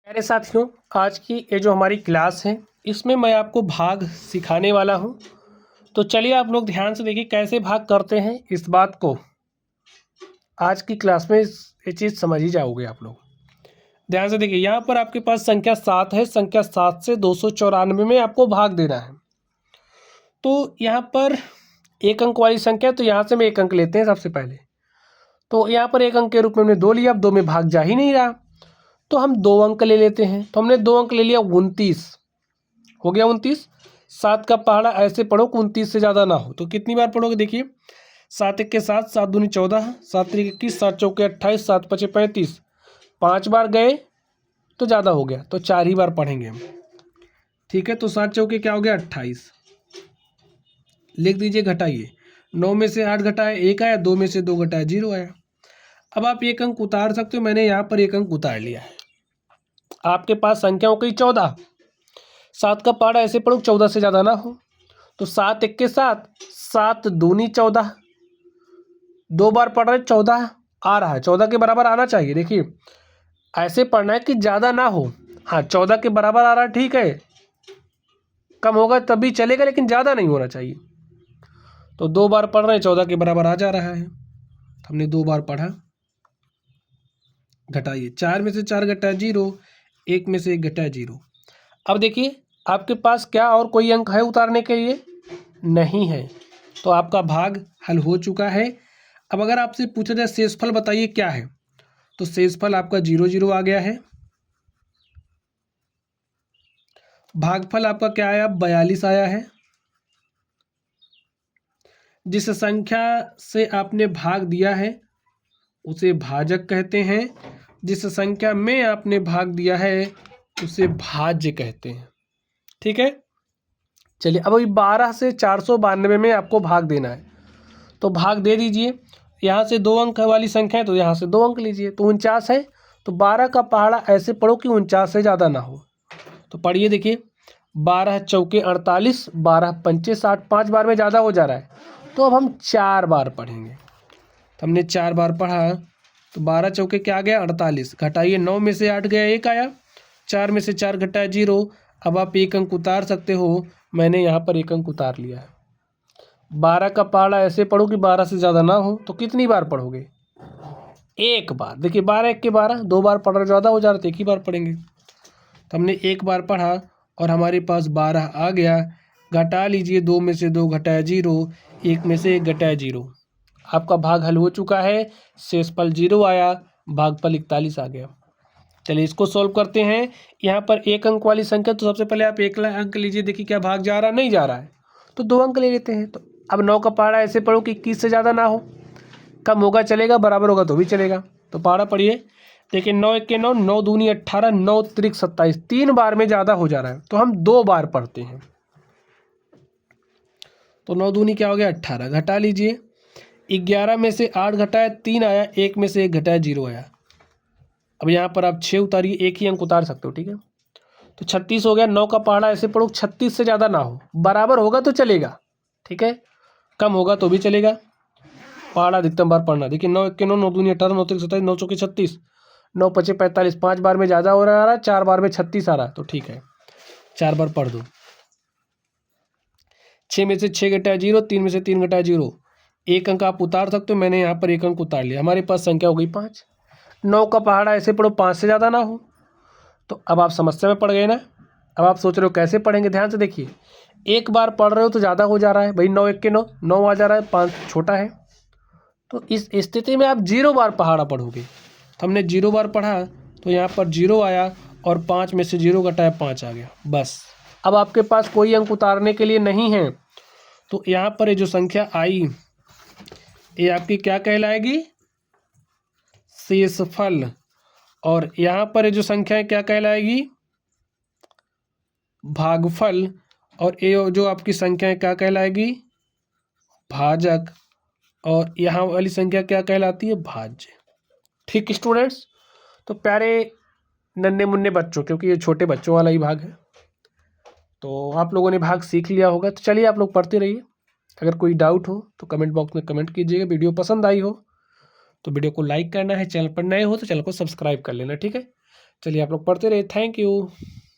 प्यारे साथियों, आज की ये जो हमारी क्लास है इसमें मैं आपको भाग सिखाने वाला हूँ। तो चलिए आप लोग ध्यान से देखिए कैसे भाग करते हैं। इस बात को आज की क्लास में ये चीज़ समझ ही जाओगे आप लोग। ध्यान से देखिए, यहाँ पर आपके पास संख्या 7 है। संख्या 7 से 294 में आपको भाग देना है। तो यहाँ पर एक अंक वाली संख्या, तो यहाँ से मैं एक अंक लेते हैं सबसे पहले। तो यहाँ पर एक अंक के रूप में हमने 2 लिया, अब 2 में भाग जा ही नहीं रहा, तो हम 2 अंक ले लेते हैं। तो हमने 2 अंक ले लिया, 29 हो गया। 29 7 का पहाड़ा ऐसे पढ़ो कि 29 से ज़्यादा ना हो। तो कितनी बार पढ़ोगे देखिए, 7 1 के 7, 7 दूनी 14, 7 3 21, 7 चौके 28, 7 5 35। 5 बार गए तो ज़्यादा हो गया, तो 4 ही बार पढ़ेंगे हम। ठीक है, तो 7 चौके क्या हो गया 28। लिख दीजिए, घटाइए। 9 में से 8 घटाया 1 आया, 2 में से 2 घटाया 0 आया। अब आप एक अंक उतार सकते हो, मैंने यहाँ पर एक अंक उतार लिया है। आपके पास संख्या हो गई 14। 7 का पहाड़ा ऐसे पढ़ो 14 से ज़्यादा ना हो। तो 7 1 के 7, 7 दूनी 14, 2 बार पढ़ रहे 14 आ रहा है, 14 के बराबर आना चाहिए। देखिए ऐसे पढ़ना है कि ज़्यादा ना हो। हाँ, 14 के बराबर आ रहा है, ठीक है, कम होगा तब भी चलेगा, लेकिन ज़्यादा नहीं होना चाहिए। तो 2 बार पढ़ रहे हैं, 14 के बराबर आ जा रहा है। हमने 2 बार पढ़ा, घटाइए। 4 में से 4 घटाया 0, 1 में से 1 घटाया 0। अब देखिए आपके पास क्या और कोई अंक है उतारने के लिए? नहीं है, तो आपका भाग हल हो चुका है। अब अगर आपसे पूछा जाए शेषफल बताइए क्या है, तो शेषफल आपका 0 0 आ गया है। भागफल आपका क्या आया? 42 आया है। जिस संख्या से आपने भाग दिया है उसे भाजक कहते हैं। जिस संख्या में आपने भाग दिया है उसे भाज्य कहते हैं। ठीक है, चलिए अब अभी 12 से 492 में आपको भाग देना है, तो भाग दे दीजिए। यहाँ से 2 अंक वाली संख्या है, तो यहाँ से 2 अंक लीजिए। तो 49 है, तो 12 का पहाड़ा ऐसे पढ़ो कि 49 से ज़्यादा ना हो। तो पढ़िए, देखिए 12 चौके 48, 12 पंचे 60, 5 बार में ज़्यादा हो जा रहा है, तो अब हम 4 बार पढ़ेंगे। तो हमने 4 बार पढ़ा, तो 12 चौके क्या आ गया 48, घटाइए। 9 में से 8 गया 1 आया, 4 में से 4 घटाया 0। अब आप एक अंक उतार सकते हो, मैंने यहाँ पर एक अंक उतार लिया है। 12 का पहाड़ा ऐसे पढ़ो कि 12 से ज़्यादा ना हो। तो कितनी बार पढ़ोगे? एक बार। देखिए 12 1 के 12, 2 बार पढ़ रहे ज़्यादा हो जा रहा, तो एक ही बार पढ़ेंगे। तो हमने एक बार पढ़ा और हमारे पास 12 आ गया। घटा लीजिए, 2 में से 2 घटाया 0, 1 में से 1 घटाया 0। आपका भाग हल हो चुका है। शेषफल 0 आया, भागफल 41 आ गया। चलिए इसको सॉल्व करते हैं। यहाँ पर एक अंक वाली संख्या, तो सबसे पहले आप एक अंक लीजिए। देखिए क्या भाग जा रहा, नहीं जा रहा है, तो 2 अंक ले लेते हैं। तो अब 9 का पहाड़ा ऐसे पढ़ो कि 21 से ज़्यादा ना हो। कम होगा चलेगा, बराबर होगा तो भी चलेगा। तो पहाड़ा पढ़िए, देखिए 9 1 के 9, 9 दूनी 18, 9 त्रिक 27। 3 बार में ज़्यादा हो जा रहा है, तो हम 2 बार पढ़ते हैं। तो 9 दूनी क्या हो गया 18, घटा लीजिए। 11 में से 8 घटाया 3 आया, 1 में से 1 घटाया 0 आया। अब यहाँ पर आप 6 उतारिए, एक ही अंक उतार सकते हो, ठीक है। तो 36 हो गया। 9 का पहाड़ा ऐसे पढ़ो 36 से ज़्यादा ना हो, बराबर होगा तो चलेगा, ठीक है, कम होगा तो भी चलेगा। पहाड़ा अधिकतम बार पढ़ना। देखिए 9 1 के 9, 9 दूनी 18, 9 त्रिक 27, 9 चौके 36, 9 पचे 45। 5 बार में ज़्यादा हो रहा है, 4 बार में 36 आ रहा है, तो ठीक है 4 बार पढ़ दो। 6 में से 6 घटाया 0, 3 में से 3 घटाया 0। एक अंक आप उतार सकते हो, मैंने यहाँ पर एक अंक उतार लिया। हमारे पास संख्या हो गई 5। 9 का पहाड़ा ऐसे पढ़ो 5 से ज़्यादा ना हो। तो अब आप समस्या में पड़ गए ना। अब आप सोच रहे हो कैसे पढ़ेंगे, ध्यान से देखिए। एक बार पढ़ रहे हो तो ज़्यादा हो जा रहा है भाई, 9 1 के 9, 9 आ जा रहा है, 5 छोटा है। तो इस स्थिति में आप 0 बार पहाड़ा पढ़ोगे। तो हमने 0 बार पढ़ा, तो यहाँ पर 0 आया और 5 में से 0 घटाया 5 आ गया, बस। अब आपके पास कोई अंक उतारने के लिए नहीं है, तो यहाँ पर ये जो संख्या आई ये आपकी क्या कहलाएगी? शेषफल। और यहाँ पर ये जो संख्या है क्या कहलाएगी? भागफल। और ये जो आपकी संख्या है क्या कहलाएगी? भाजक। और यहाँ वाली संख्या क्या कहलाती है? भाज्य। ठीक स्टूडेंट्स, तो प्यारे नन्हे मुन्ने बच्चों, क्योंकि ये छोटे बच्चों वाला ही भाग है, तो आप लोगों ने भाग सीख लिया होगा। तो चलिए आप लोग पढ़ते रहिए। अगर कोई डाउट हो तो कमेंट बॉक्स में कमेंट कीजिएगा। वीडियो पसंद आई हो तो वीडियो को लाइक करना है, चैनल पर नए हो तो चैनल को सब्सक्राइब कर लेना, ठीक है। चलिए आप लोग पढ़ते रहिए। Thank you.